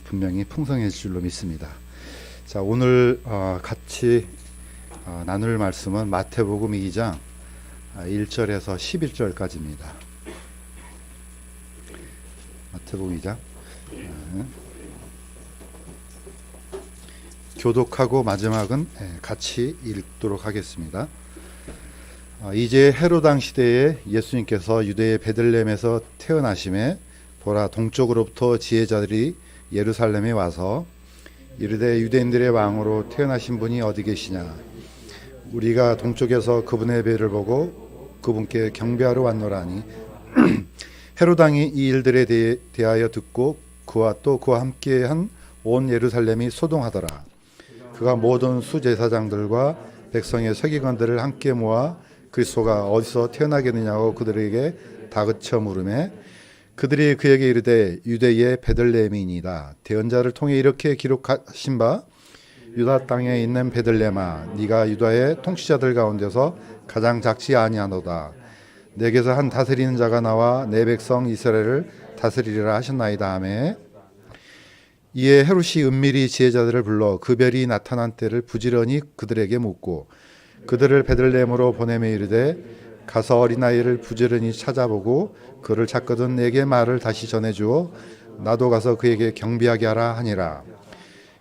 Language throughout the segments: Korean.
분명히 풍성해질 줄로 믿습니다. 자, 오늘 같이 나눌 말씀은 마태복음 2장 1절에서 11절까지입니다. 마태복음 2장 교독하고 마지막은 같이 읽도록 하겠습니다. 이제 헤로당 시대에 예수님께서 유대의 베들레헴에서 태어나심에 보라, 동쪽으로부터 지혜자들이 예루살렘에 와서 이르되 유대인들의 왕으로 태어나신 분이 어디 계시냐? 우리가 동쪽에서 그분의 배를 보고 그분께 경배하러 왔노라니. 헤로당이 이 일들에 대하여 듣고 그와 또 그와 함께한 온 예루살렘이 소동하더라. 그가 모든 수제사장들과 백성의 서기관들을 함께 모아 그리스도가 어디서 태어나겠느냐고 그들에게 다그쳐 물으매 그들이 그에게 이르되 유대의 베들레헴이니이다. 대언자를 통해 이렇게 기록하신 바 유다 땅에 있는 베들레헴아, 네가 유다의 통치자들 가운데서 가장 작지 아니하노다. 내게서 한 다스리는 자가 나와 내 백성 이스라엘을 다스리리라 하셨나이다 하매, 이에 헤롯이 은밀히 지혜자들을 불러 그 별이 나타난 때를 부지런히 그들에게 묻고 그들을 베들레헴으로 보내매 이르되 가서 어린아이를 부지런히 찾아보고 그를 찾거든 내게 말을 다시 전해주어 나도 가서 그에게 경비하게 하라 하니라.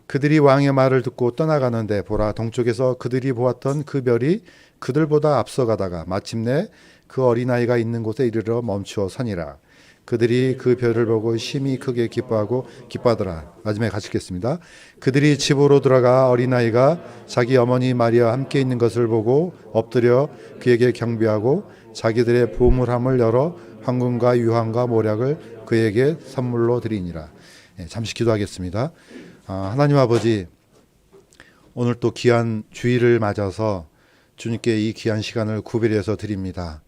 그들이 왕의 말을 듣고 떠나가는데 보라, 동쪽에서 그들이 보았던 그 별이 그들보다 앞서가다가 마침내 그 어린아이가 있는 곳에 이르러 멈추어 서니라. 그들이 그 별을 보고 심히 크게 기뻐하더라. 마지막에 같이 읽겠습니다. 그들이 집으로 들어가 어린아이가 자기 어머니 마리아와 함께 있는 것을 보고 엎드려 그에게 경배하고 자기들의 보물함을 열어 황금과 유황과 모략을 그에게 선물로 드리니라. 잠시 기도하겠습니다. 하나님 아버지, 오늘 또 귀한 주일을 맞아서 주님께 이 귀한 시간을 구별해서 드립니다.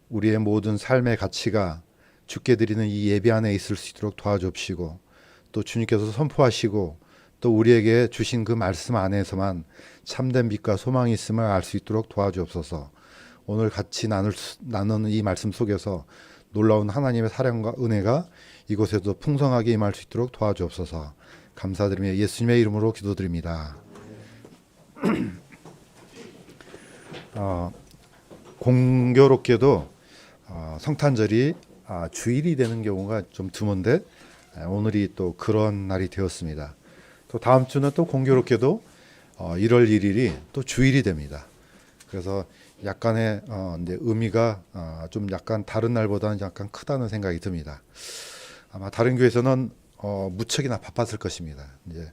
우리의 모든 삶의 가치가 주께 드리는 이 예배 안에 있을 수 있도록 도와주옵시고, 또 주님께서 선포하시고 또 우리에게 주신 그 말씀 안에서만 참된 빛과 소망이 있음을 알 수 있도록 도와주옵소서. 오늘 같이 나누는 이 말씀 속에서 놀라운 하나님의 사랑과 은혜가 이곳에도 풍성하게 임할 수 있도록 도와주옵소서. 감사드리며 예수님의 이름으로 기도드립니다. 공교롭게도 성탄절이 주일이 되는 경우가 좀 드문데 오늘이 또 그런 날이 되었습니다. 또 다음 주는 또 공교롭게도 1월 1일이 또 주일이 됩니다. 그래서 약간의 이제 의미가 좀 약간 다른 날보다는 약간 크다는 생각이 듭니다. 아마 다른 교회에서는 무척이나 바빴을 것입니다. 이제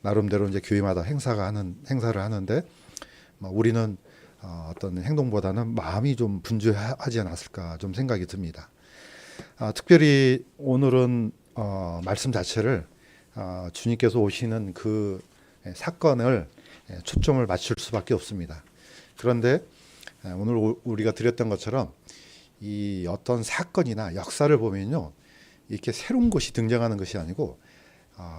나름대로 이제 교회마다 행사를 하는데 우리는 어떤 행동보다는 마음이 좀 분주하지 않았을까 좀 생각이 듭니다. 특별히 오늘은 말씀 자체를 주님께서 오시는 그 사건을 초점을 맞출 수밖에 없습니다. 그런데 오늘 우리가 드렸던 것처럼 이 어떤 사건이나 역사를 보면요, 이렇게 새로운 것이 등장하는 것이 아니고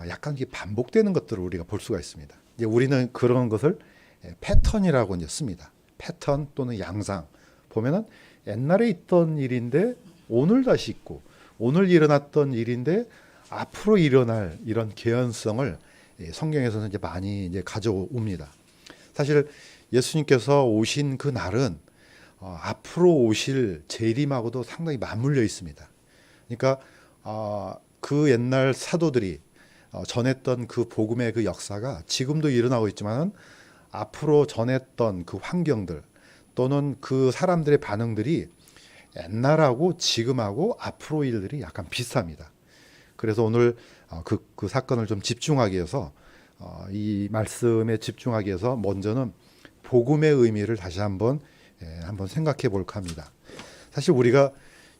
약간 이게 반복되는 것들을 우리가 볼 수가 있습니다. 이제 우리는 그런 것을 패턴이라고 이제 씁니다. 패턴 또는 양상. 보면은 옛날에 있던 일인데 오늘 다시 있고, 오늘 일어났던 일인데 앞으로 일어날 이런 개연성을 성경에서는 이제 많이 이제 가져옵니다. 사실 예수님께서 오신 그 날은 앞으로 오실 재림하고도 상당히 맞물려 있습니다. 그러니까 그 옛날 사도들이 전했던 그 복음의 그 역사가 지금도 일어나고 있지만 앞으로 전했던 그 환경들 또는 그 사람들의 반응들이 옛날하고 지금하고 앞으로 일들이 약간 비슷합니다. 그래서 오늘 그 사건을 좀 집중하기 위해서 이 말씀에 집중하기 위해서 먼저는 복음의 의미를 다시 한번 생각해 볼까 합니다. 사실 우리가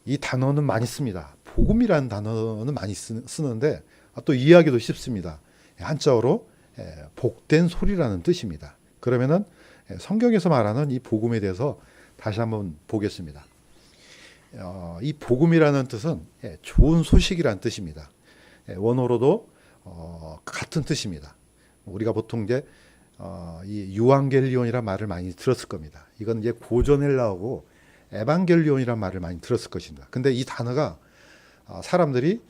이 단어는 많이 씁니다. 복음이라는 단어는 많이 쓰는데 또 이해하기도 쉽습니다. 한자어로 복된 소리라는 뜻입니다. 그러면은 성경에서 말하는 이 복음에 대해서 다시 한번 보겠습니다. 이 복음이라는 뜻은 좋은 소식이라는 뜻입니다. 원어로도 같은 뜻입니다. 우리가 보통 이제 이 유앙겔리온이라는 말을 많이 들었을 겁니다. 이건 이제 고전 헬라어고 에반겔리온이라는 말을 많이 들었을 것입니다. 근데 이 단어가 사람들이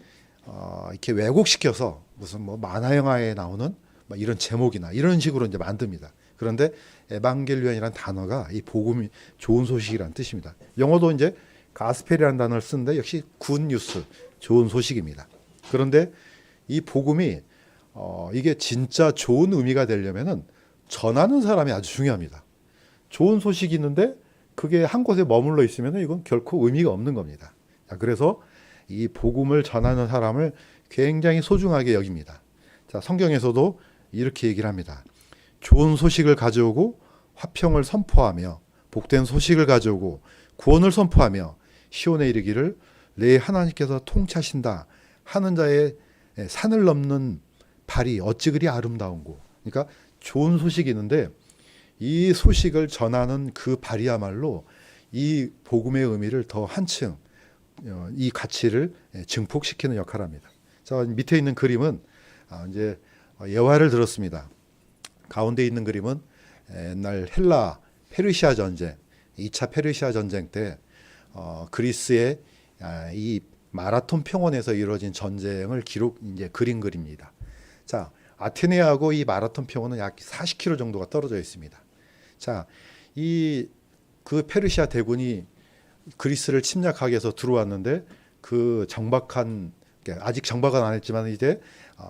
이렇게 왜곡시켜서 무슨 뭐 만화 영화에 나오는 막 이런 제목이나 이런 식으로 이제 만듭니다. 그런데 에반겔리온이라는 단어가 이 복음이 좋은 소식이라는 뜻입니다. 영어도 이제 가스펠이라는 단어를 쓰는데 역시 굿 뉴스, 좋은 소식입니다. 그런데 이 복음이 이게 진짜 좋은 의미가 되려면은 전하는 사람이 아주 중요합니다. 좋은 소식이 있는데 그게 한 곳에 머물러 있으면 이건 결코 의미가 없는 겁니다. 자, 그래서 이 복음을 전하는 사람을 굉장히 소중하게 여깁니다. 자, 성경에서도 이렇게 얘기를 합니다. 좋은 소식을 가져오고 화평을 선포하며 복된 소식을 가져오고 구원을 선포하며 시온에 이르기를 내 하나님께서 통치하신다 하는 자의 산을 넘는 발이 어찌 그리 아름다운고. 그러니까 좋은 소식이 있는데 이 소식을 전하는 그 발이야말로 이 복음의 의미를 더 한층 이 가치를 증폭시키는 역할을 합니다. 자, 밑에 있는 그림은 이제 예화를 들었습니다. 가운데 있는 그림은 옛날 헬라 페르시아 전쟁, 2차 페르시아 전쟁 때 그리스의 이 마라톤 평원에서 이루어진 전쟁을 이제 그린 그림입니다. 자, 아테네하고 이 마라톤 평원은 약 40km 정도가 떨어져 있습니다. 자, 그 페르시아 대군이 그리스를 침략하기 위해서 들어왔는데 그 아직 정박은 안 했지만 이제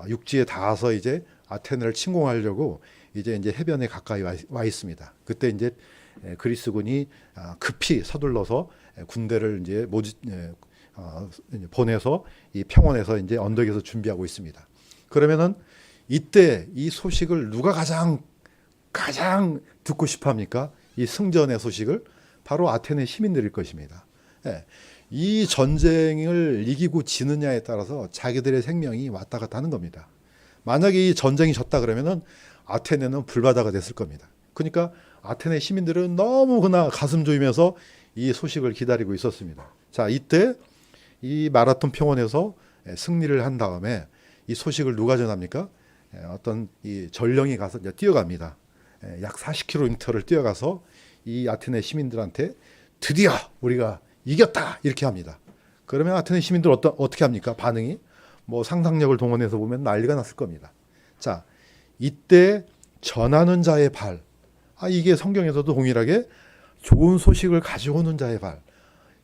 육지에 닿아서 이제 아테네를 침공하려고 이제 해변에 가까이 와 있습니다. 그때 이제 그리스군이 급히 서둘러서 군대를 이제 보내서 이 평원에서 이제 언덕에서 준비하고 있습니다. 그러면은 이때 이 소식을 누가 가장 듣고 싶어 합니까? 이 승전의 소식을 바로 아테네 시민들일 것입니다. 이 전쟁을 이기고 지느냐에 따라서 자기들의 생명이 왔다 갔다 하는 겁니다. 만약에 이 전쟁이 졌다 그러면은 아테네는 불바다가 됐을 겁니다. 그러니까 아테네 시민들은 너무나 가슴 조이면서 이 소식을 기다리고 있었습니다. 자, 이때 이 마라톤 평원에서 승리를 한 다음에 이 소식을 누가 전합니까? 어떤 이 전령이 가서 이제 뛰어갑니다. 약 40km를 뛰어가서 이 아테네 시민들한테 드디어 우리가 이겼다 이렇게 합니다. 그러면 아테네 시민들 어떻게 합니까? 반응이 뭐 상상력을 동원해서 보면 난리가 났을 겁니다. 자, 이때 전하는 자의 발, 이게 성경에서도 동일하게 좋은 소식을 가져오는 자의 발,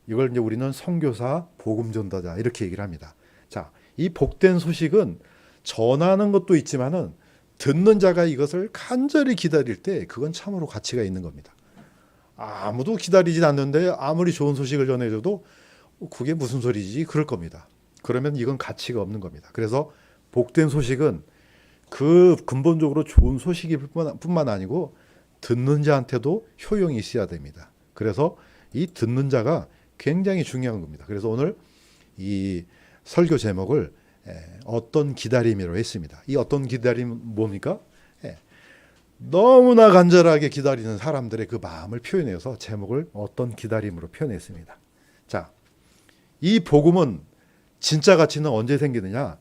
이걸 이제 우리는 선교사, 복음 전도자 이렇게 얘기를 합니다. 자, 이 복된 소식은 전하는 것도 있지만은 듣는 자가 이것을 간절히 기다릴 때 그건 참으로 가치가 있는 겁니다. 아무도 기다리진 않는데 아무리 좋은 소식을 전해줘도 그게 무슨 소리지 그럴 겁니다. 그러면 이건 가치가 없는 겁니다. 그래서 복된 소식은 그 근본적으로 좋은 소식일 뿐만 아니고 듣는 자한테도 효용이 있어야 됩니다. 그래서 이 듣는 자가 굉장히 중요한 겁니다. 그래서 오늘 이 설교 제목을 어떤 기다림이라고 했습니다. 이 어떤 기다림 뭡니까? 너무나 간절하게 기다리는 사람들의 그 마음을 표현해서 제목을 어떤 기다림으로 표현했습니다. 자, 이 복음은 진짜 가치는 언제 생기느냐?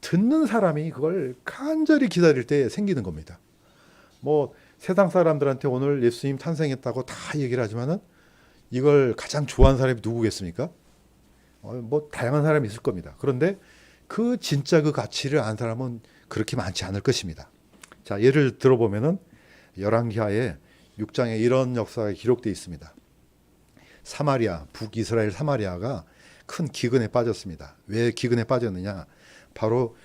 듣는 사람이 그걸 간절히 기다릴 때 생기는 겁니다. 뭐 세상 사람들한테 오늘 예수님 탄생했다고 다 얘기를 하지만은 이걸 가장 좋아하는 사람이 누구겠습니까? 뭐 다양한 사람이 있을 겁니다. 그런데 그 진짜 그 가치를 아는 사람은 그렇게 많지 않을 것입니다. 자, 예를 들어보면은 열왕기하에 6장에 이런 역사가 기록되어 있습니다. 사마리아, 북이스라엘 사마리아가 큰 기근에 빠졌습니다. 왜 기근에 빠졌느냐? 바로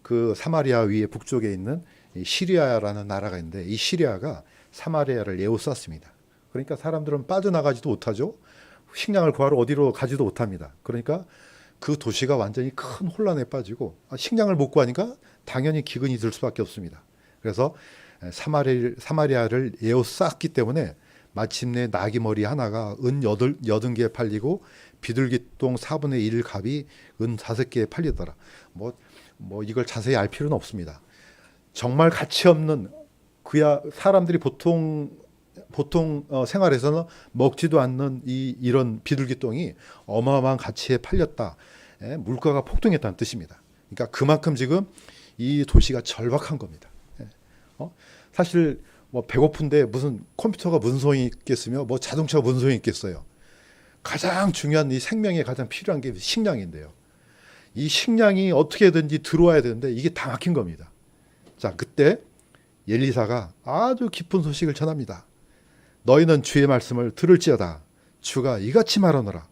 그 사마리아 위에 북쪽에 있는 시리아라는 나라가 있는데 이 시리아가 사마리아를 에워쌌습니다. 그러니까 사람들은 빠져나가지도 못하죠. 식량을 구하러 어디로 가지도 못합니다. 그러니까 그 도시가 완전히 큰 혼란에 빠지고 식량을 못 구하니까 당연히 기근이 들 수밖에 없습니다. 그래서 사마리아를 에워쌌기 때문에 마침내 나귀 머리 하나가 은 80개 팔리고 비둘기똥 4분의 1 값이 은 5개에 팔리더라. 뭐 이걸 자세히 알 필요는 없습니다. 정말 가치 없는 그야 사람들이 보통 생활에서는 먹지도 않는 이런 비둘기똥이 어마어마한 가치에 팔렸다. 물가가 폭등했다는 뜻입니다. 그러니까 그만큼 지금 이 도시가 절박한 겁니다. 사실 뭐 배고픈데 무슨 컴퓨터가 무슨 소용이 있겠으며 뭐 자동차가 무슨 소용이 있겠어요. 가장 중요한 이 생명에 가장 필요한 게 식량인데요. 이 식량이 어떻게든지 들어와야 되는데 이게 다 막힌 겁니다. 자, 그때 엘리사가 아주 기쁜 소식을 전합니다. 너희는 주의 말씀을 들을지어다. 주가 이같이 말하노라.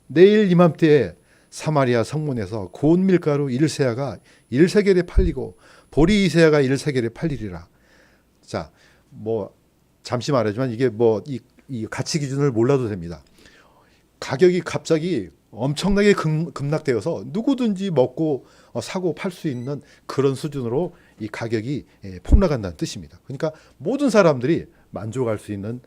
내일 이맘때에 사마리아 성문에서 고운 밀가루 1세아가 1세겔에 팔리고 보리 2세아가 1세겔에 팔리리라. 자, 뭐 잠시 말하지만 이게 뭐 이 가치 기준을 몰라도 됩니다. 가격이 갑자기 엄청나게 급락되어서 누구든지 먹고 사고 팔 수 있는 그런 수준으로 이 가격이 폭락한다는 뜻입니다. 그러니까 모든 사람들이 만족할 수 있는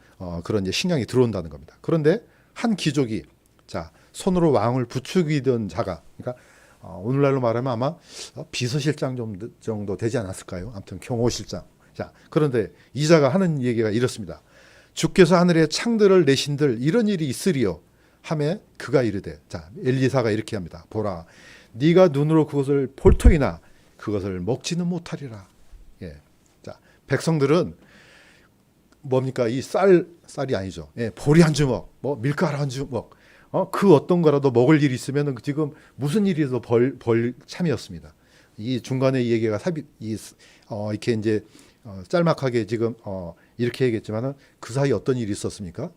그런 이제 식량이 들어온다는 겁니다. 그런데 한 귀족이 자 손으로 왕을 부추기던 자가 그러니까 오늘날로 말하면 아마 비서실장 정도 되지 않았을까요? 아무튼 경호실장. 자 그런데 이 자가 하는 얘기가 이렇습니다. 주께서 하늘에 창들을 내신들 이런 일이 있으리요. 하매 그가 이르되 자 엘리사가 이렇게 합니다. 보라 네가 눈으로 그것을 볼 터이나 그것을 먹지는 못하리라. 예. 자 백성들은 뭡니까 이 쌀이 아니죠. 예, 보리 한 주먹, 뭐 밀가루 한 주먹, 그 어떤 거라도 먹을 일이 있으면 지금 무슨 일이라도 벌 참이었습니다. 이 중간에 이 얘기가 이렇게 이제 짤막하게 지금 이렇게 얘기했지만은 그 사이 어떤 일이 있었습니까?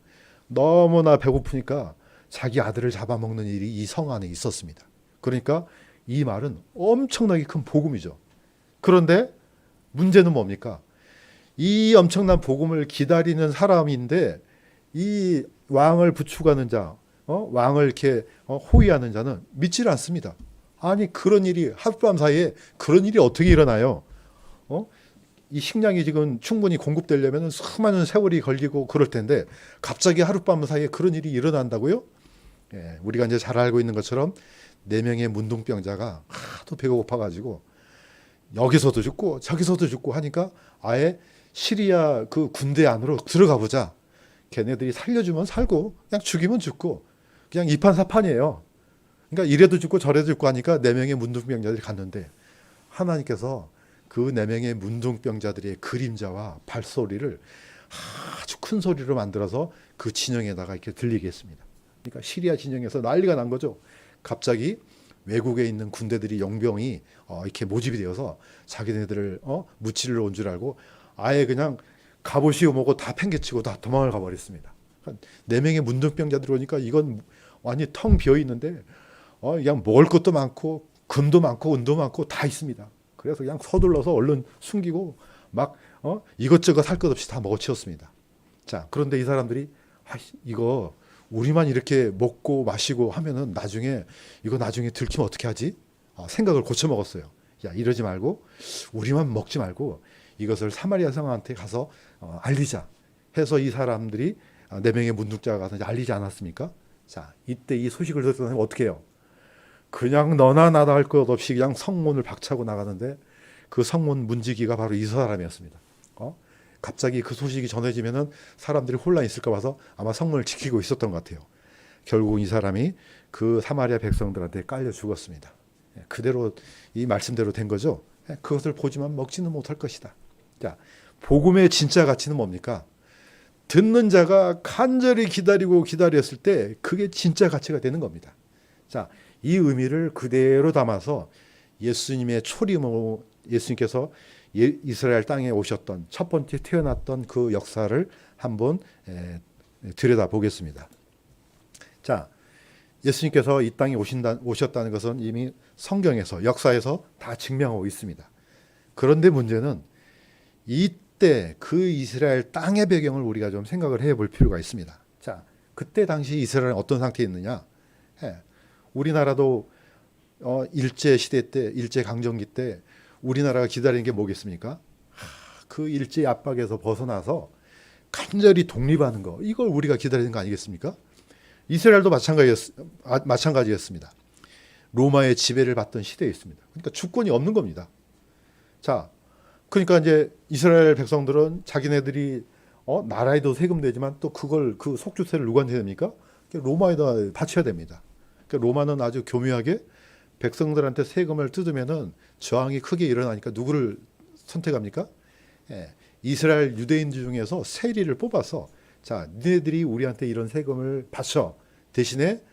너무나 배고프니까 자기 아들을 잡아먹는 일이 이 성 안에 있었습니다. 그러니까 이 말은 엄청나게 큰 복음이죠. 그런데 문제는 뭡니까? 이 엄청난 복음을 기다리는 사람인데 이 왕을 부축하는 자, 왕을 이렇게 호위하는 자는 믿질 않습니다. 아니 그런 일이 하룻밤 사이에 그런 일이 어떻게 일어나요? 이 식량이 지금 충분히 공급되려면 수많은 세월이 걸리고 그럴 텐데 갑자기 하룻밤 사이에 그런 일이 일어난다고요? 예, 우리가 이제 잘 알고 있는 것처럼 4명의 문둥병자가 하도 배가 고파가지고 여기서도 죽고 저기서도 죽고 하니까 아예 시리아 그 군대 안으로 들어가 보자. 걔네들이 살려주면 살고 그냥 죽이면 죽고 그냥 이판사판이에요. 그러니까 이래도 죽고 저래도 죽고 하니까 4명의 문둥병자들이 갔는데 하나님께서 그 4명의 문둥병자들의 그림자와 발소리를 아주 큰 소리로 만들어서 그 진영에다가 이렇게 들리게 했습니다. 그러니까 시리아 진영에서 난리가 난 거죠. 갑자기 외국에 있는 군대들이 용병이 이렇게 모집이 되어서 자기네들을 무찌르러 온 줄 알고 아예 그냥 갑옷이고 뭐고 다 팽개치고 다 도망을 가버렸습니다. 4명의 문둥병자들 오니까 이건 완전히 텅 비어 있는데 그냥 먹을 것도 많고 금도 많고 은도 많고 다 있습니다. 그래서 그냥 서둘러서 얼른 숨기고 막 이것저것 할 것 없이 다 먹어치웠습니다. 자 그런데 이 사람들이 이거 우리만 이렇게 먹고 마시고 하면은 나중에 들키면 어떻게 하지? 생각을 고쳐 먹었어요. 야 이러지 말고 우리만 먹지 말고 이것을 사마리아 성한테 가서 알리자 해서 이 사람들이 4명의 문둥자가 가서 알리지 않았습니까? 자 이때 이 소식을 듣던 어떻게 해요? 그냥 너나 나나 할 것 없이 그냥 성문을 박차고 나가는데 그 성문 문지기가 바로 이 사람이었습니다. 갑자기 그 소식이 전해지면은 사람들이 혼란이 있을까 봐서 아마 성문을 지키고 있었던 것 같아요. 결국 이 사람이 그 사마리아 백성들한테 깔려 죽었습니다. 그대로 이 말씀대로 된 거죠. 그것을 보지만 먹지는 못할 것이다. 자, 복음의 진짜 가치는 뭡니까? 듣는 자가 간절히 기다렸을 때 그게 진짜 가치가 되는 겁니다. 자, 이 의미를 그대로 담아서 예수님의 초림으로 예수님께서 이스라엘 땅에 오셨던 첫 번째 태어났던 그 역사를 한번 들여다보겠습니다. 자, 예수님께서 이 땅에 오셨다는 것은 이미 성경에서 역사에서 다 증명하고 있습니다. 그런데 문제는 이때 그 이스라엘 땅의 배경을 우리가 좀 생각을 해볼 필요가 있습니다. 자, 그때 당시 이스라엘은 어떤 상태에 있느냐? 우리나라도 일제 시대 때, 일제 강점기 때 우리나라가 기다리는 게 뭐겠습니까? 그 일제 압박에서 벗어나서 간절히 독립하는 거, 이걸 우리가 기다리는 거 아니겠습니까? 이스라엘도 마찬가지였습니다. 로마의 지배를 받던 시대에 있습니다. 그러니까 주권이 없는 겁니다. 자, 그러니까 이제 이스라엘 백성들은 자기네들이 나라에도 세금 내지만 또 그 속주세를 누구한테 됩니까? 로마에다 바쳐야 됩니다. 그러니까 로마는 아주 교묘하게 백성들한테 세금을 뜯으면은 저항이 크게 일어나니까 누구를 선택합니까? 이스라엘 유대인들 중에서 세리를 뽑아서 자, 니네들이 우리한테 이런 세금을 바쳐 대신에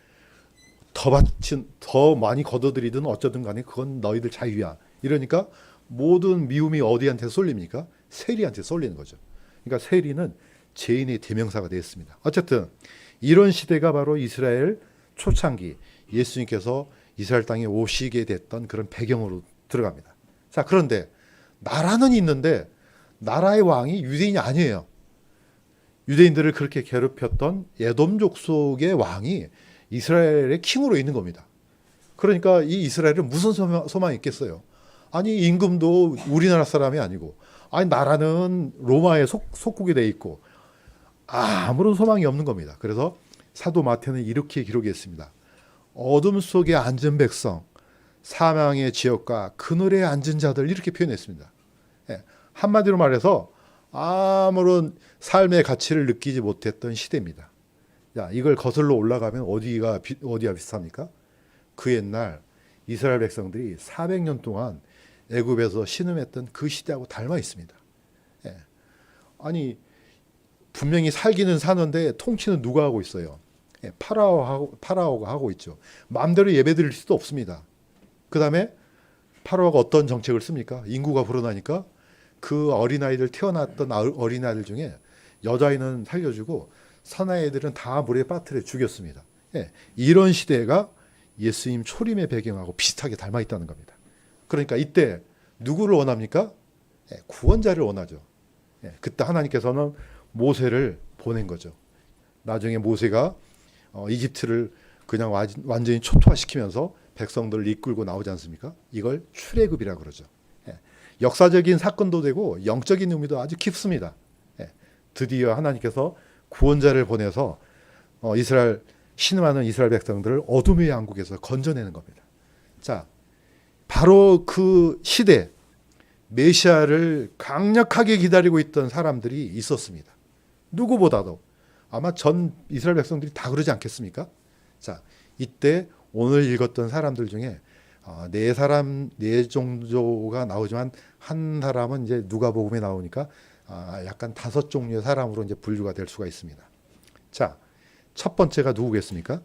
더 많이 걷어들이든 어쩌든 간에 그건 너희들 자유야. 이러니까 모든 미움이 어디한테 쏠립니까? 세리한테 쏠리는 거죠. 그러니까 세리는 죄인의 대명사가 되었습니다. 어쨌든 이런 시대가 바로 이스라엘 초창기 예수님께서 이스라엘 땅에 오시게 됐던 그런 배경으로 들어갑니다. 자, 그런데 나라는 있는데 나라의 왕이 유대인이 아니에요. 유대인들을 그렇게 괴롭혔던 에돔 족속의 왕이 이스라엘의 킹으로 있는 겁니다. 그러니까 이 이스라엘은 무슨 소망이 있겠어요? 아니, 임금도 우리나라 사람이 아니고, 아니, 나라는 로마에 속국이 돼 있고, 아무런 소망이 없는 겁니다. 그래서 사도 마태는 이렇게 기록했습니다. 어둠 속에 앉은 백성, 사망의 지역과 그늘에 앉은 자들, 이렇게 표현했습니다. 예, 한마디로 말해서 아무런 삶의 가치를 느끼지 못했던 시대입니다. 야, 이걸 거슬러 올라가면 어디와 비슷합니까? 그 옛날 이스라엘 백성들이 400년 동안 애굽에서 신음했던 그 시대하고 닮아 있습니다. 예. 아니, 분명히 살기는 사는데 통치는 누가 하고 있어요? 예, 파라오가 하고 있죠. 마음대로 예배드릴 수도 없습니다. 그 다음에 파라오가 어떤 정책을 씁니까? 인구가 불어나니까 그 어린아이들, 태어났던 어린아이들 중에 여자아이는 살려주고 사나이들은 다 물에 빠뜨려 죽였습니다. 예, 이런 시대가 예수님 초림의 배경하고 비슷하게 닮아 있다는 겁니다. 그러니까 이때 누구를 원합니까? 예, 구원자를 원하죠. 예, 그때 하나님께서는 모세를 보낸 거죠. 나중에 모세가 이집트를 그냥 완전히 초토화시키면서 백성들을 이끌고 나오지 않습니까? 이걸 출애굽이라고 그러죠. 예, 역사적인 사건도 되고 영적인 의미도 아주 깊습니다. 예, 드디어 하나님께서 구원자를 보내서 신음하는 이스라엘 백성들을 어둠의 왕국에서 건져내는 겁니다. 자, 바로 그 시대 메시아를 강력하게 기다리고 있던 사람들이 있었습니다. 누구보다도 아마 전 이스라엘 백성들이 다 그러지 않겠습니까? 자, 이때 오늘 읽었던 사람들 중에 네 종조가 나오지만 한 사람은 이제 누가복음에 나오니까 약간 5종류의 사람으로 이제 분류가 될 수가 있습니다. 자, 첫 번째가 누구겠습니까?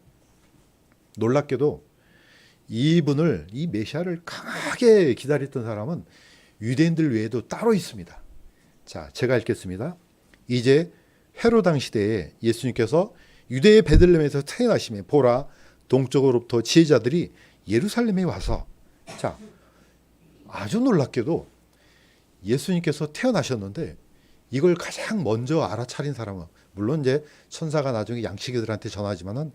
놀랍게도 이 메시아를 강하게 기다렸던 사람은 유대인들 외에도 따로 있습니다. 자, 제가 읽겠습니다. 이제 헤로당 시대에 예수님께서 유대의 베들레헴에서 태어나시며 보라, 동쪽으로부터 지혜자들이 예루살렘에 와서, 자, 아주 놀랍게도 예수님께서 태어나셨는데 이걸 가장 먼저 알아차린 사람은, 물론 이제 천사가 나중에 양치기들한테 전하지만은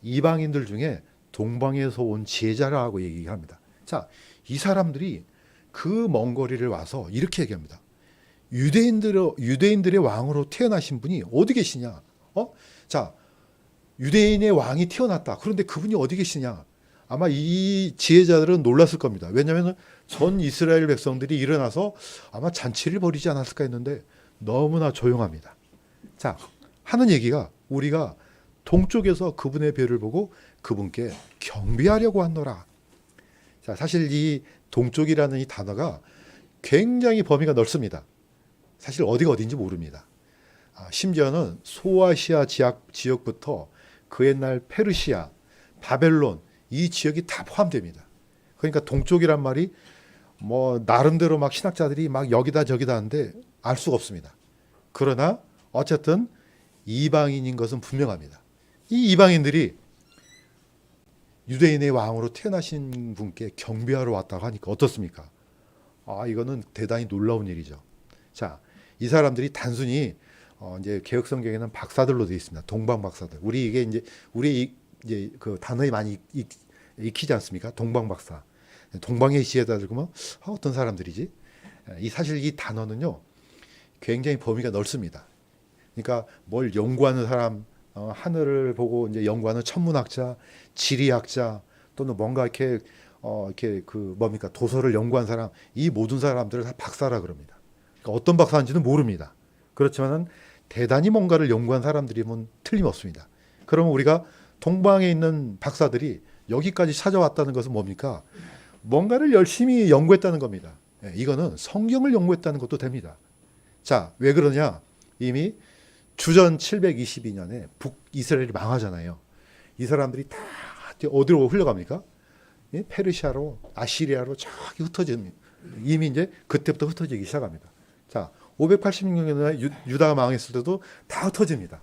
이방인들 중에 동방에서 온 지혜자라고 얘기합니다. 자, 이 사람들이 그 먼 거리를 와서 이렇게 얘기합니다. 유대인들의 왕으로 태어나신 분이 어디 계시냐? 자, 유대인의 왕이 태어났다. 그런데 그분이 어디 계시냐? 아마 이 지혜자들은 놀랐을 겁니다. 왜냐하면 전 이스라엘 백성들이 일어나서 아마 잔치를 벌이지 않았을까 했는데 너무나 조용합니다. 자, 하는 얘기가 우리가 동쪽에서 그분의 별을 보고 그분께 경배하려고 하노라. 자, 사실 이 동쪽이라는 이 단어가 굉장히 범위가 넓습니다. 사실 어디가 어딘지 모릅니다. 심지어는 소아시아 지역부터 그 옛날 페르시아, 바벨론 이 지역이 다 포함됩니다. 그러니까 동쪽이란 말이 뭐 나름대로 막 신학자들이 막 여기다 저기다 하는데 알 수가 없습니다. 그러나 어쨌든 이방인인 것은 분명합니다. 이 이방인들이 유대인의 왕으로 태어나신 분께 경배하러 왔다고 하니까 어떻습니까? 이거는 대단히 놀라운 일이죠. 자, 이 사람들이 단순히 이제 개혁 성경에는 박사들로 되어 있습니다. 동방 박사들. 우리 이제 그 단어에 많이 익히지 않습니까? 동방 박사. 동방의 지혜자들 그러면 어떤 사람들이지? 사실 이 단어는요 굉장히 범위가 넓습니다. 그러니까 뭘 연구하는 사람, 하늘을 보고 이제 연구하는 천문학자, 지리학자 또는 뭔가 이렇게 그 뭡니까 도서를 연구한 사람, 이 모든 사람들을 다 박사라 그럽니다. 그러니까 어떤 박사인지는 모릅니다. 그렇지만은 대단히 뭔가를 연구한 사람들이면 틀림없습니다. 그러면 우리가 동방에 있는 박사들이 여기까지 찾아왔다는 것은 뭡니까? 뭔가를 열심히 연구했다는 겁니다. 이거는 성경을 연구했다는 것도 됩니다. 자, 왜 그러냐? 이미 주전 722년에 북이스라엘이 망하잖아요. 이 사람들이 다 어디로 흘러갑니까? 예? 페르시아로, 아시리아로 저기 흩어집니다. 이미 이제 그때부터 흩어지기 시작합니다. 자, 586년에 유다가 망했을 때도 다 흩어집니다.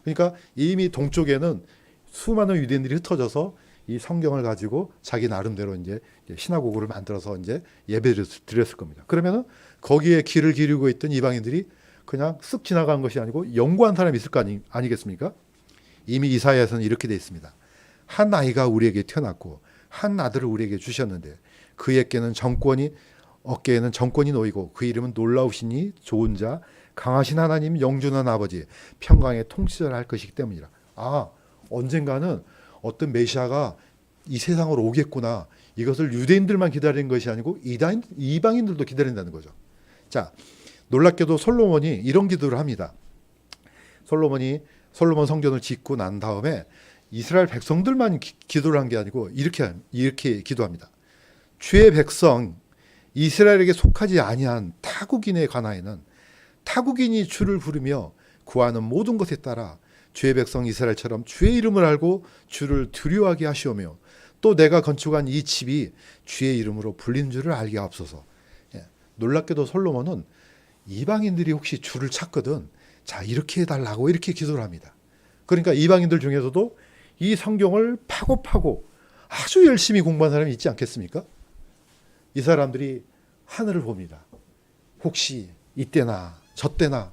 그러니까 이미 동쪽에는 수많은 유대인들이 흩어져서 이 성경을 가지고 자기 나름대로 이제 시나고그를 만들어서 이제 예배를 드렸을 겁니다. 그러면은 거기에 귀를 기울이고 있던 이방인들이 그냥 쓱 지나간 것이 아니고 연구한 사람이 있을 거 아니겠습니까? 이미 이사야에서는 이렇게 돼 있습니다. 한 아이가 우리에게 태어났고 한 아들을 우리에게 주셨는데 어깨에는 정권이 놓이고 그 이름은 놀라우시니 좋은 자 강하신 하나님 영존한 아버지 평강의 통치자를 할 것이기 때문이라. 언젠가는 어떤 메시아가 이 세상으로 오겠구나. 이것을 유대인들만 기다리는 것이 아니고 이방인들도 기다린다는 거죠. 자, 놀랍게도 솔로몬이 이런 기도를 합니다. 솔로몬 성전을 짓고 난 다음에 이스라엘 백성들만 기도를 한 게 아니고 이렇게 기도합니다. 주의 백성 이스라엘에게 속하지 아니한 타국인에 관하여는 타국인이 주를 부르며 구하는 모든 것에 따라 주의 백성 이스라엘처럼 주의 이름을 알고 주를 두려워하게 하시오며 또 내가 건축한 이 집이 주의 이름으로 불리는 줄을 알게 하옵소서. 놀랍게도 솔로몬은 이방인들이 혹시 주를 찾거든 자 이렇게 해달라고 이렇게 기도를 합니다. 그러니까 이방인들 중에서도 이 성경을 파고 아주 열심히 공부한 사람이 있지 않겠습니까? 이 사람들이 하늘을 봅니다. 혹시 이때나 저때나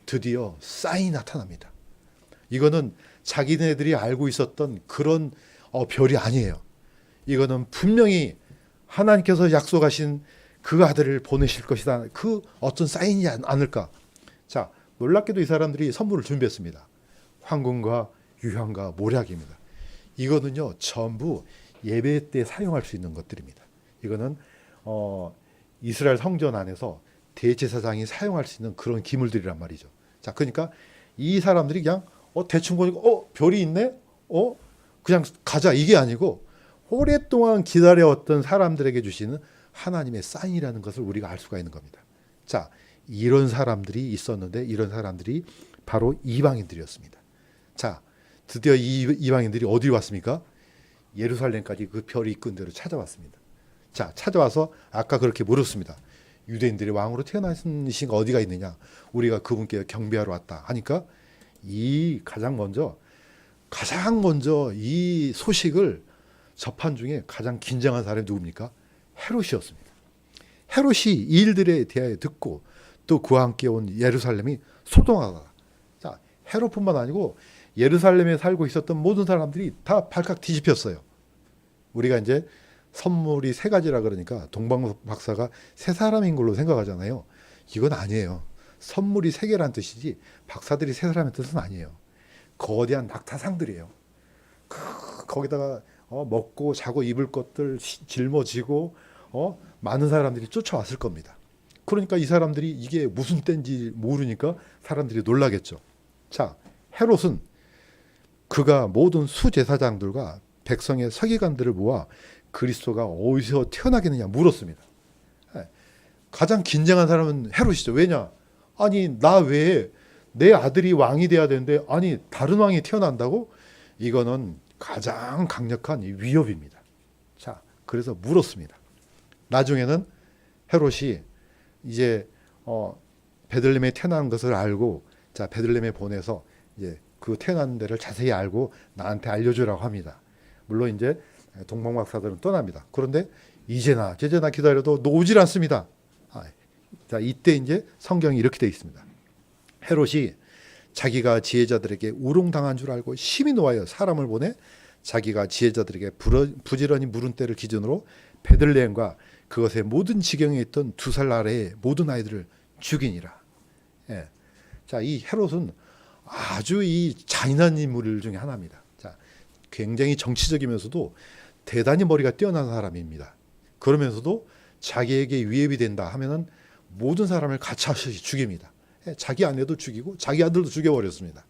드디어 사인이 나타납니다. 이거는 자기네들이 알고 있었던 그런 별이 아니에요. 이거는 분명히 하나님께서 약속하신 그 아들을 보내실 것이다. 그 어떤 사인이 아닐까. 자, 놀랍게도 이 사람들이 선물을 준비했습니다. 황금과 유향과 모략입니다. 이거는요 전부 예배 때 사용할 수 있는 것들입니다. 이거는 이스라엘 성전 안에서 대제사장이 사용할 수 있는 그런 기물들이란 말이죠. 자, 그러니까 이 사람들이 그냥 대충 보니까 별이 있네? 그냥 가자 이게 아니고 오랫동안 기다려왔던 사람들에게 주시는 하나님의 사인이라는 것을 우리가 알 수가 있는 겁니다. 자, 이런 사람들이 있었는데 이런 사람들이 바로 이방인들이었습니다. 자, 드디어 이방인들이 어디로 왔습니까? 예루살렘까지 그 별이 이끈 대로 찾아왔습니다. 자, 찾아와서 아까 그렇게 물었습니다. 유대인들의 왕으로 태어나신 이가 어디가 있느냐? 우리가 그분께 경배하러 왔다 하니까 가장 먼저 이 소식을 접한 중에 가장 긴장한 사람이 누굽니까? 헤롯이었습니다. 헤롯이 이 일들에 대하여 듣고 또 그와 함께 온 예루살렘이 소동하다. 자, 헤롯뿐만 아니고 예루살렘에 살고 있었던 모든 사람들이 다 발칵 뒤집혔어요. 우리가 이제 선물이 세 가지라 그러니까 동방 박사가 세 사람인 걸로 생각하잖아요. 이건 아니에요. 선물이 세 개란 뜻이지 박사들이 세 사람의 뜻은 아니에요. 거대한 낙타상들이에요. 거기다가 먹고 자고 입을 것들 짊어지고 많은 사람들이 쫓아왔을 겁니다. 그러니까 이 사람들이 이게 무슨 때인지 모르니까 사람들이 놀라겠죠. 자, 헤롯은 그가 모든 수제사장들과 백성의 서기관들을 모아 그리스도가 어디서 태어나겠느냐 물었습니다. 가장 긴장한 사람은 헤롯이죠. 왜냐? 아니 나 외에 내 아들이 왕이 돼야 되는데 아니 다른 왕이 태어난다고? 이거는 가장 강력한 위협입니다. 자, 그래서 물었습니다. 나중에는 헤롯이 이제 베들레헴에 태어난 것을 알고 자 베들레헴에 보내서 이제 그 태어난 데를 자세히 알고 나한테 알려주라고 합니다. 물론 이제 동방박사들은 떠납니다. 그런데 이제나 제제나 기다려도 오질 않습니다. 자, 이때 이제 성경이 이렇게 되어 있습니다. 헤롯이 자기가 지혜자들에게 우롱당한 줄 알고 심히 노하여 사람을 보내 자기가 지혜자들에게 부지런히 물은 때를 기준으로 베들레헴과 그것의 모든 지경에 있던 2살 아래의 모든 아이들을 죽이니라. 예. 자, 이 헤롯은 아주 이 잔인한 인물 중에 하나입니다. 자, 굉장히 정치적이면서도 대단히 머리가 뛰어난 사람입니다. 그러면서도 자기에게 위협이 된다 하면은 모든 사람을 가차없이 죽입니다. 자기 아내도 죽이고 자기 아들도 죽여버렸습니다.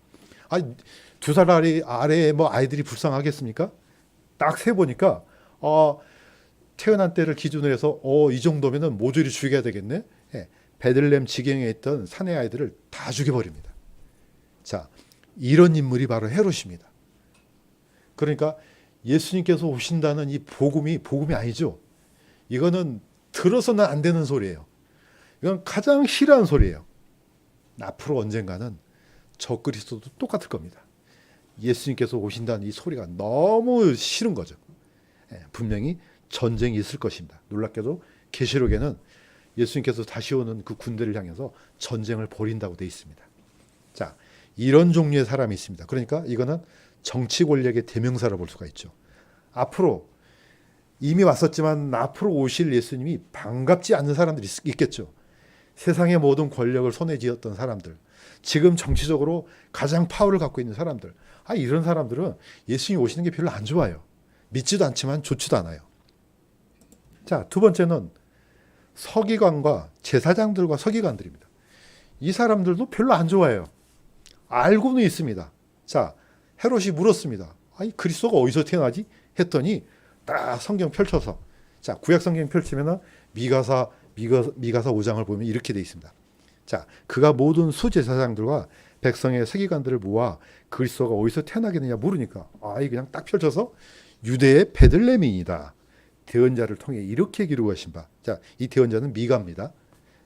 아니 2살 아래에 뭐 아이들이 불쌍하겠습니까? 딱 세보니까 태어난 때를 기준으로 해서 이 정도면은 모조리 죽여야 되겠네. 베들레헴 지경에 있던 사내 아이들을 다 죽여버립니다. 자, 이런 인물이 바로 헤롯입니다. 그러니까 예수님께서 오신다는 이 복음이 아니죠. 이거는 들어서는 안 되는 소리예요. 이건 가장 싫어하는 소리예요. 앞으로 언젠가는 저 그리스도도 똑같을 겁니다. 예수님께서 오신다는 이 소리가 너무 싫은 거죠. 분명히 전쟁이 있을 것입니다. 놀랍게도 계시록에는 예수님께서 다시 오는 그 군대를 향해서 전쟁을 벌인다고 되어 있습니다. 자, 이런 종류의 사람이 있습니다. 그러니까 이거는 정치 권력의 대명사로 볼 수가 있죠. 앞으로 이미 왔었지만 앞으로 오실 예수님이 반갑지 않는 사람들이 있겠죠. 세상의 모든 권력을 손에 쥐었던 사람들, 지금 정치적으로 가장 파워를 갖고 있는 사람들, 이런 사람들은 예수님이 오시는 게 별로 안 좋아요. 믿지도 않지만 좋지도 않아요. 자, 두 번째는 서기관과 제사장들과 서기관들입니다. 이 사람들도 별로 안 좋아해요. 알고는 있습니다. 자, 헤롯이 물었습니다. 그리스도가 어디서 태어나지? 했더니 딱 성경 펼쳐서, 자, 구약 성경 펼치면 미가사 5장을 보면 이렇게 돼 있습니다. 자, 그가 모든 수제사장들과 백성의 서기관들을 모아 그리스도가 어디서 태어나겠느냐 물으니까 그냥 딱 펼쳐서 유대의 베들레헴이다. 대언자를 통해 이렇게 기록하신 바. 자, 이 대언자는 미가입니다.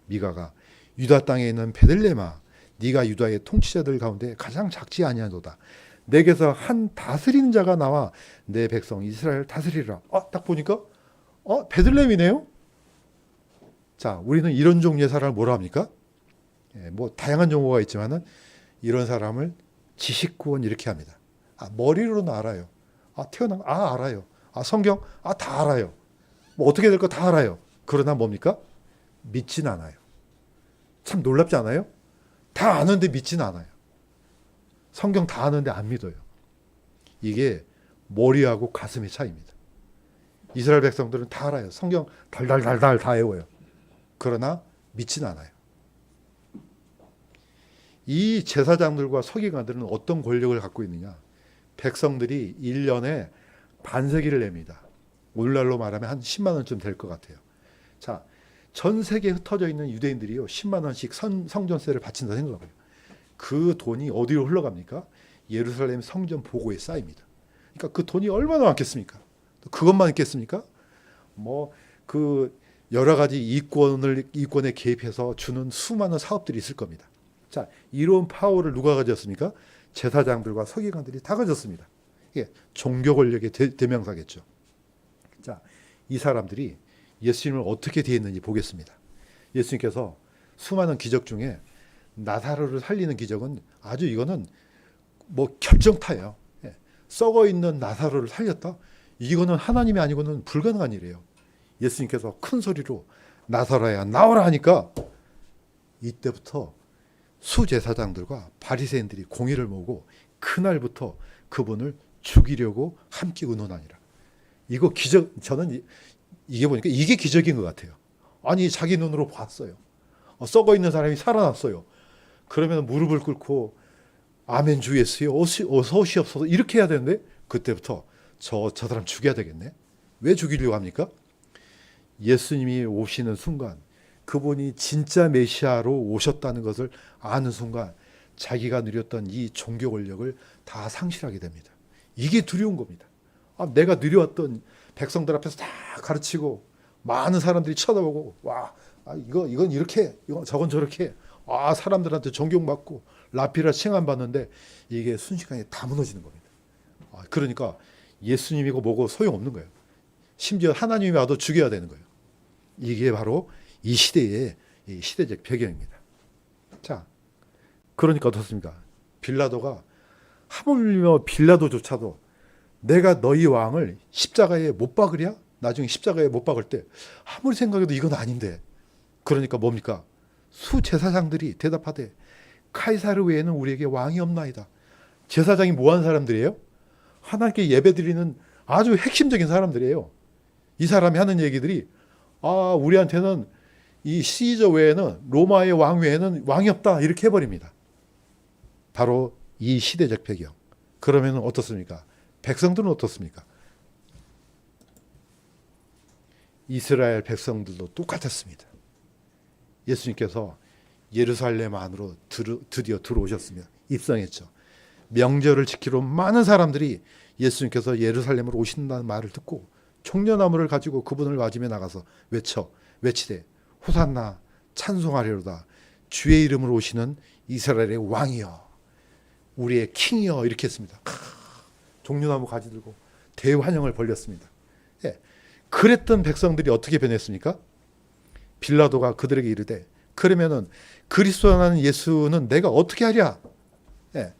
미가가 유다 땅에 있는 베들레헴아, 네가 유다의 통치자들 가운데 가장 작지 아니하도다. 내게서 한 다스리는 자가 나와 내 백성 이스라엘 다스리라. 딱 보니까 베들레헴이네요. 자, 우리는 이런 종류의 사람을 뭐라 합니까? 뭐 다양한 용어가 있지만은 이런 사람을 지식구원 이렇게 합니다. 머리로는 알아요. 태어난 알아요. 성경 다 알아요. 뭐 어떻게 될 거 다 알아요. 그러나 뭡니까? 믿진 않아요. 참 놀랍지 않아요? 다 아는데 믿진 않아요. 성경 다 아는데 안 믿어요. 이게 머리하고 가슴의 차이입니다. 이스라엘 백성들은 다 알아요. 성경 달달달달 다 외워요. 그러나 믿진 않아요. 이 제사장들과 서기관들은 어떤 권력을 갖고 있느냐? 백성들이 1년에 반세기를 냅니다. 오늘날로 말하면 한 10만 원쯤 될 것 같아요. 자, 전 세계에 흩어져 있는 유대인들이요 10만 원씩 성전세를 바친다 생각해요. 그 돈이 어디로 흘러갑니까? 예루살렘 성전 보고에 쌓입니다. 그러니까 그 돈이 얼마나 많겠습니까? 그것만 있겠습니까? 그 여러 가지 이권에 개입해서 주는 수많은 사업들이 있을 겁니다. 자, 이런 파워를 누가 가졌습니까? 제사장들과 서기관들이 다 가졌습니다. 이게 종교 권력의 대명사겠죠. 자, 이 사람들이 예수님을 어떻게 대했는지 보겠습니다. 예수님께서 수많은 기적 중에 나사로를 살리는 기적은 이거는 결정타예요. 썩어 있는 나사로를 살렸다? 이거는 하나님이 아니고는 불가능한 일이에요. 예수님께서 큰 소리로 나사로야 나오라 하니까 이때부터 수제사장들과 바리새인들이 공의를 모으고 그날부터 그분을 죽이려고 함께 의논하니라. 이거 기적, 저는 이게 보니까 이게 기적인 것 같아요. 자기 눈으로 봤어요. 썩어 있는 사람이 살아났어요. 그러면 무릎을 꿇고 아멘 주 예수여 어서 오시옵소서 이렇게 해야 되는데 그때부터 저 사람 죽여야 되겠네. 왜 죽이려고 합니까? 예수님이 오시는 순간 그분이 진짜 메시아로 오셨다는 것을 아는 순간 자기가 누렸던 이 종교 권력을 다 상실하게 됩니다. 이게 두려운 겁니다. 내가 누려왔던 백성들 앞에서 다 가르치고 많은 사람들이 쳐다보고 이건 이렇게 저건 저렇게 사람들한테 존경받고 라피라 칭함받는데 이게 순식간에 다 무너지는 겁니다. 그러니까 예수님이고 뭐고 소용없는 거예요. 심지어 하나님이 와도 죽여야 되는 거예요. 이게 바로 이 시대의 시대적 배경입니다. 자, 그러니까 어떻습니까? 빌라도가 하물며 빌라도조차도 내가 너희 왕을 십자가에 못 박으랴? 나중에 십자가에 못 박을 때 아무리 생각해도 이건 아닌데. 그러니까 뭡니까? 수제사장들이 대답하되 카이사르 외에는 우리에게 왕이 없나이다. 제사장이 뭐하는 사람들이에요? 하나님께 예배드리는 아주 핵심적인 사람들이에요. 이 사람이 하는 얘기들이 우리한테는 이 시저 외에는 로마의 왕 외에는 왕이 없다 이렇게 해버립니다. 바로 이 시대적 배경. 그러면 어떻습니까? 백성들은 어떻습니까? 이스라엘 백성들도 똑같았습니다. 예수님께서 예루살렘 안으로 드디어 들어오셨습니다. 입성했죠. 명절을 지키러 많은 사람들이 예수님께서 예루살렘으로 오신다는 말을 듣고 종려나무를 가지고 그분을 맞으며 나가서 외치되 호산나 찬송하리로다 주의 이름으로 오시는 이스라엘의 왕이여 우리의 킹이여 이렇게 했습니다. 종려나무 가지 들고 대환영을 벌렸습니다. 예. 그랬던 백성들이 어떻게 변했습니까? 빌라도가 그들에게 이르되 그러면은 그리스도라는 예수는 내가 어떻게 하랴? 예.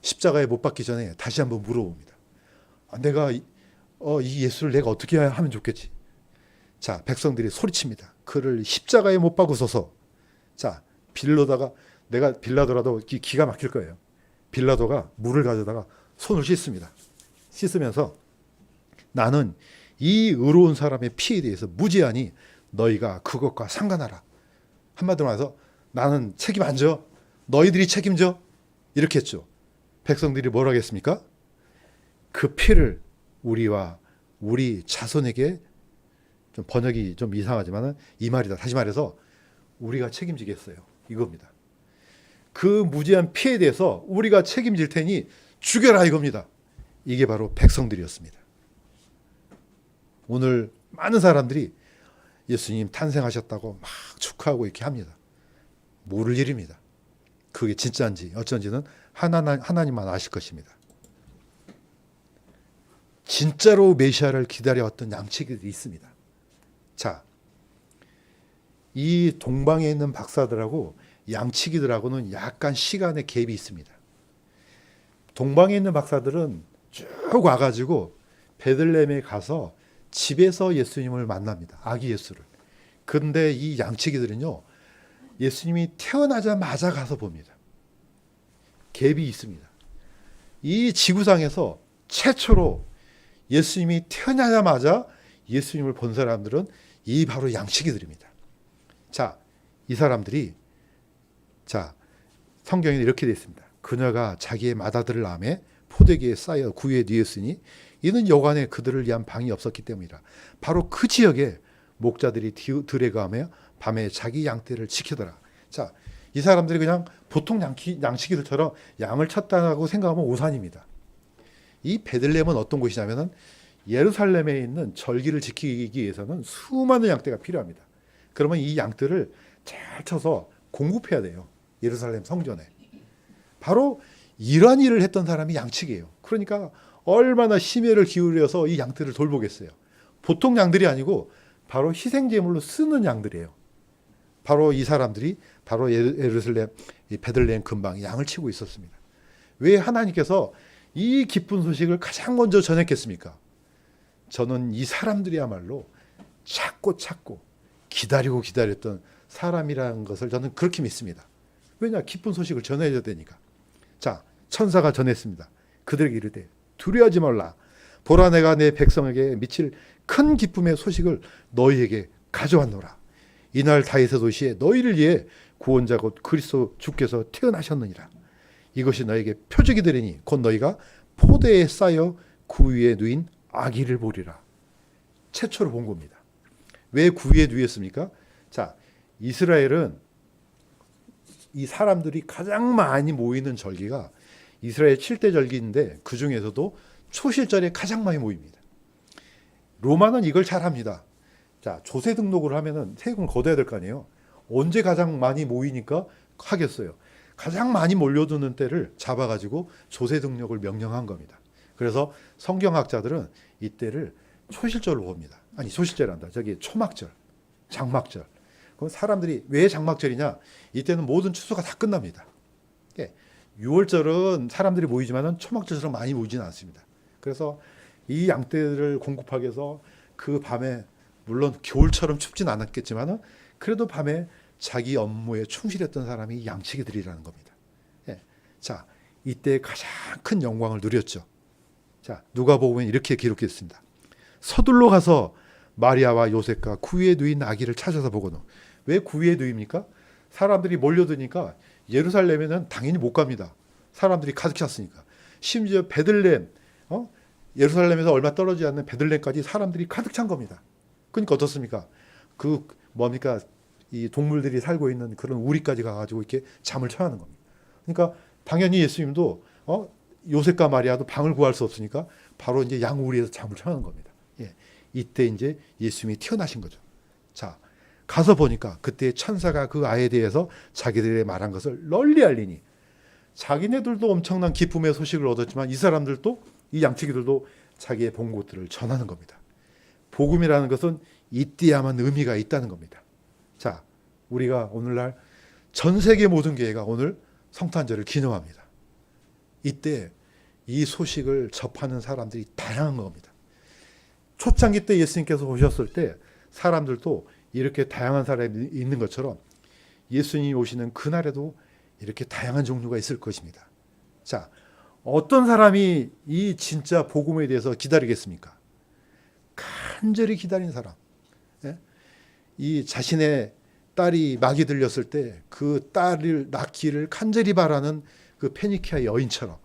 십자가에 못 박기 전에 다시 한번 물어봅니다. 내가 이 예수를 내가 어떻게 하면 좋겠지? 자, 백성들이 소리칩니다. 그를 십자가에 못 박으소서. 자, 빌라도라도 기가 막힐 거예요. 빌라도가 물을 가져다가 손을 씻습니다. 씻으면서 나는 이 의로운 사람의 피에 대해서 무지하니 너희가 그것과 상관하라. 한마디로 말해서 나는 책임 안 져. 너희들이 책임져. 이렇게 했죠. 백성들이 뭘 하겠습니까? 그 피를 우리와 우리 자손에게 좀 번역이 좀 이상하지만 이 말이다. 다시 말해서 우리가 책임지겠어요. 이겁니다. 그 무지한 피에 대해서 우리가 책임질 테니 죽여라 이겁니다. 이게 바로 백성들이었습니다. 오늘 많은 사람들이 예수님 탄생하셨다고 막 축하하고 이렇게 합니다. 모를 일입니다. 그게 진짜인지 어쩐지는 하나님만 아실 것입니다. 진짜로 메시아를 기다려왔던 양치기들이 있습니다. 자, 이 동방에 있는 박사들하고 양치기들하고는 약간 시간의 갭이 있습니다. 동방에 있는 박사들은 쭉 와가지고 베들레헴에 가서 집에서 예수님을 만납니다. 아기 예수를. 그런데 이 양치기들은요, 예수님이 태어나자마자 가서 봅니다. 갭이 있습니다. 이 지구상에서 최초로 예수님이 태어나자마자 예수님을 본 사람들은 이 바로 양치기들입니다. 자, 이 사람들이 성경에 이렇게 되어 있습니다. 그녀가 자기의 맏아들을 암에 포대기에 쌓여 구유에 누웠으니 이는 여관에 그들을 위한 방이 없었기 때문이라. 바로 그 지역에 목자들이 들에 가며 밤에 자기 양떼를 지키더라. 자, 이 사람들이 그냥 보통 양치기들처럼 양을 쳤다고 생각하면 오산입니다. 이 베들레헴은 어떤 곳이냐면은 예루살렘에 있는 절기를 지키기 위해서는 수많은 양떼가 필요합니다. 그러면 이 양떼를 잘 쳐서 공급해야 돼요. 예루살렘 성전에. 바로 이러한 일을 했던 사람이 양치기예요. 그러니까 얼마나 심혈을 기울여서 이 양떼를 돌보겠어요. 보통 양들이 아니고 바로 희생제물로 쓰는 양들이에요. 바로 이 사람들이 바로 예루살렘 베들레헴 근방 양을 치고 있었습니다. 왜 하나님께서 이 기쁜 소식을 가장 먼저 전했겠습니까? 저는 이 사람들이야말로 찾고 기다리고 기다렸던 사람이라는 것을 저는 그렇게 믿습니다. 왜냐? 기쁜 소식을 전해야 되니까. 자, 천사가 전했습니다. 그들에게 이르되 두려워하지 말라. 보라 내가 내 백성에게 미칠 큰 기쁨의 소식을 너희에게 가져왔노라. 이날 다윗의 도시에 너희를 위해 구원자 곧 그리스도 주께서 태어나셨느니라. 이것이 너에게 표적이 되리니 곧 너희가 포대에 쌓여 구유에 누인 아기를 보리라. 최초로 본 겁니다. 왜 구유에 누였습니까? 자, 이스라엘은 이 사람들이 가장 많이 모이는 절기가 이스라엘 7대 절기인데 그 중에서도 초실절에 가장 많이 모입니다. 로마는 이걸 잘 합니다. 자, 조세 등록을 하면은 세금을 걷어야 될 거 아니에요. 언제 가장 많이 모이니까 하겠어요. 가장 많이 몰려드는 때를 잡아가지고 조세 등록을 명령한 겁니다. 그래서 성경학자들은 이때를 초실절로 봅니다. 아니, 초실절이란다. 초막절, 장막절. 그럼 사람들이 왜 장막절이냐? 이때는 모든 추수가 다 끝납니다. 6월절은 사람들이 모이지만은 초막절처럼 많이 모이지는 않습니다. 그래서 이 양떼를 공급하기 위해서 그 밤에 물론 겨울처럼 춥진 않았겠지만은 그래도 밤에 자기 업무에 충실했던 사람이 양치기들이라는 겁니다. 자, 이때 가장 큰 영광을 누렸죠. 자, 누가복음에 이렇게 기록했습니다. 서둘러 가서 마리아와 요셉과 구유에 누인 아기를 찾아서 보거늘. 왜 구유에 누입니까? 사람들이 몰려드니까 예루살렘에는 당연히 못 갑니다. 사람들이 가득 찼으니까. 심지어 베들레헴, 예루살렘에서 얼마 떨어지지 않는 베들레헴까지 사람들이 가득 찬 겁니다. 그러니까 어떻습니까? 이 동물들이 살고 있는 그런 우리까지 가가지고 이렇게 잠을 청하는 겁니다. 그러니까 당연히 예수님도 요셉과 마리아도 방을 구할 수 없으니까 바로 이제 양우리에서 잠을 청하는 겁니다. 예. 이때 이제 예수님이 태어나신 거죠. 자, 가서 보니까 그때 천사가 그 아이에 대해서 자기들의 말한 것을 널리 알리니 자기네들도 엄청난 기쁨의 소식을 얻었지만 이 사람들도 이 양치기들도 자기의 본 것들을 전하는 겁니다. 복음이라는 것은 이때야만 의미가 있다는 겁니다. 자, 우리가 오늘날 전 세계 모든 교회가 오늘 성탄절을 기념합니다. 이때 이 소식을 접하는 사람들이 다양한 겁니다. 초창기 때 예수님께서 오셨을 때 사람들도 이렇게 다양한 사람이 있는 것처럼 예수님이 오시는 그날에도 이렇게 다양한 종류가 있을 것입니다. 자, 어떤 사람이 이 진짜 복음에 대해서 기다리겠습니까? 간절히 기다린 사람. 예? 이 자신의 딸이 막이 들렸을 때 그 딸을 낳기를 간절히 바라는 그 페니키아 여인처럼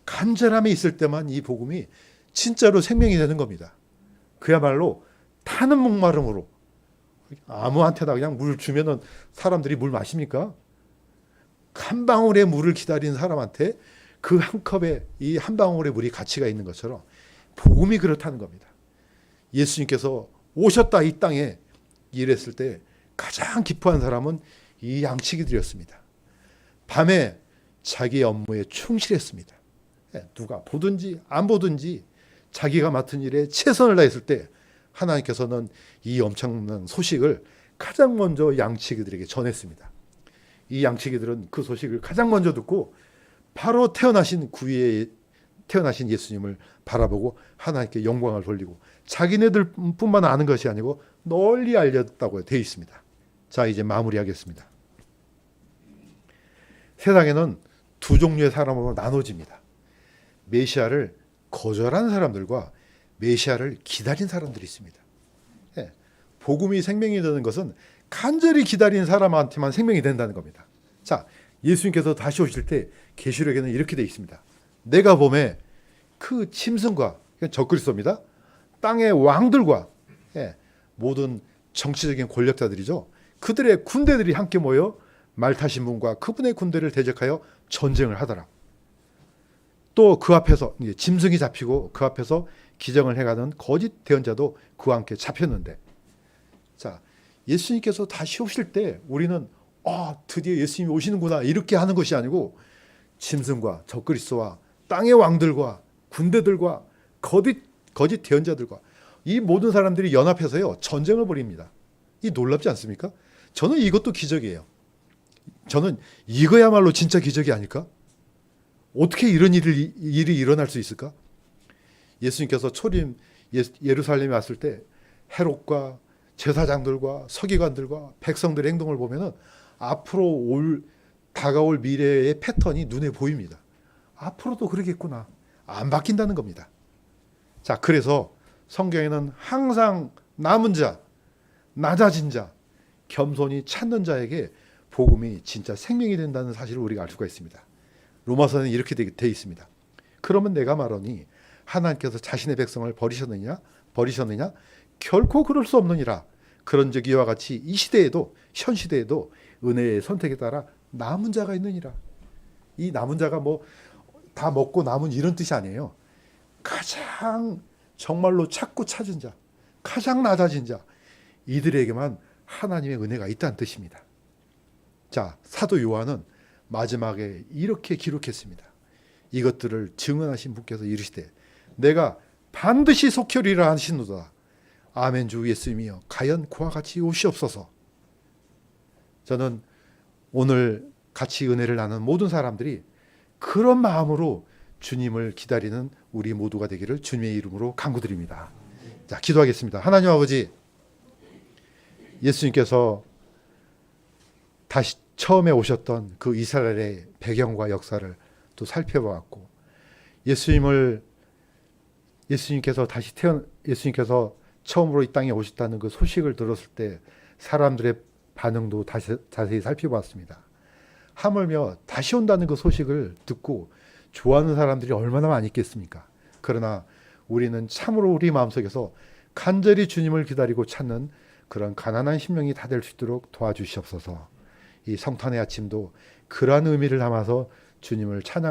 간절함이 있을 때만 이 복음이 진짜로 생명이 되는 겁니다. 그야말로 타는 목마름으로 아무한테나 그냥 물 주면은 사람들이 물 마십니까? 한 방울의 물을 기다리는 사람한테 그 한 컵에 이 한 방울의 물이 가치가 있는 것처럼 복음이 그렇다는 겁니다. 예수님께서 오셨다 이 땅에 일했을 때 가장 기뻐한 사람은 이 양치기들이었습니다. 밤에 자기의 업무에 충실했습니다. 누가 보든지 안 보든지 자기가 맡은 일에 최선을 다했을 때 하나님께서는 이 엄청난 소식을 가장 먼저 양치기들에게 전했습니다. 이 양치기들은 그 소식을 가장 먼저 듣고 바로 태어나신 구유에 태어나신 예수님을 바라보고 하나님께 영광을 돌리고 자기네들뿐만 아는 것이 아니고 널리 알렸다고 되어 있습니다. 자, 이제 마무리하겠습니다. 세상에는 두 종류의 사람으로 나눠집니다. 메시아를 거절한 사람들과 메시아를 기다린 사람들이 있습니다. 예, 복음이 생명이 되는 것은 간절히 기다린 사람한테만 생명이 된다는 겁니다. 자, 예수님께서 다시 오실 때 계시록에는 이렇게 되어 있습니다. 내가 봄에 그 짐승과 적그리스도입니다. 땅의 왕들과 모든 정치적인 권력자들이죠. 그들의 군대들이 함께 모여 말 타신 분과 그분의 군대를 대적하여 전쟁을 하더라. 또 그 앞에서 짐승이 잡히고 그 앞에서 기정을 해가는 거짓 대언자도 그와 함께 잡혔는데, 자, 예수님께서 다시 오실 때 우리는 드디어 예수님이 오시는구나 이렇게 하는 것이 아니고 짐승과 적그리스도와 땅의 왕들과 군대들과 거짓 대언자들과 이 모든 사람들이 연합해서요 전쟁을 벌입니다. 이 놀랍지 않습니까? 저는 이것도 기적이에요. 저는 이거야말로 진짜 기적이 아닐까? 어떻게 이런 일이 일어날 수 있을까? 예수님께서 초림 예루살렘에 왔을 때 헤롯과 제사장들과 서기관들과 백성들의 행동을 보면은 앞으로 다가올 미래의 패턴이 눈에 보입니다. 앞으로도 그러겠구나. 안 바뀐다는 겁니다. 자, 그래서 성경에는 항상 남은 자, 낮아진 자, 겸손히 찾는 자에게 복음이 진짜 생명이 된다는 사실을 우리가 알 수가 있습니다. 로마서는 이렇게 되어 있습니다. 그러면 내가 말하니 하나님께서 자신의 백성을 버리셨느냐? 결코 그럴 수 없느니라. 그런즉 이와 같이 이 시대에도 현 시대에도 은혜의 선택에 따라 남은 자가 있느니라. 이 남은 자가 뭐 다 먹고 남은 이런 뜻이 아니에요. 가장 정말로 찾고 찾은 자, 가장 낮아진 자, 이들에게만 하나님의 은혜가 있다는 뜻입니다. 자, 사도 요한은 마지막에 이렇게 기록했습니다. 이것들을 증언하신 분께서 이르시되 내가 반드시 속혈이라 하시노다. 아멘. 주 예수님이여 가연 그와 같이 오시옵소서. 저는 오늘 같이 은혜를 나눈 모든 사람들이 그런 마음으로 주님을 기다리는 우리 모두가 되기를 주님의 이름으로 간구드립니다. 자, 기도하겠습니다. 하나님 아버지, 예수님께서 다시 처음에 오셨던 그 이스라엘의 배경과 역사를 또 살펴보았고, 예수님께서 처음으로 이 땅에 오셨다는 그 소식을 들었을 때 사람들의 반응도 다시 자세히 살펴봤습니다. 하물며 다시 온다는 그 소식을 듣고 좋아하는 사람들이 얼마나 많이 있겠습니까? 그러나 우리는 참으로 우리 마음속에서 간절히 주님을 기다리고 찾는 그런 가난한 심령이 다 될 수 있도록 도와주시옵소서. 이 성탄의 아침도 그러한 의미를 담아서 주님을 찬양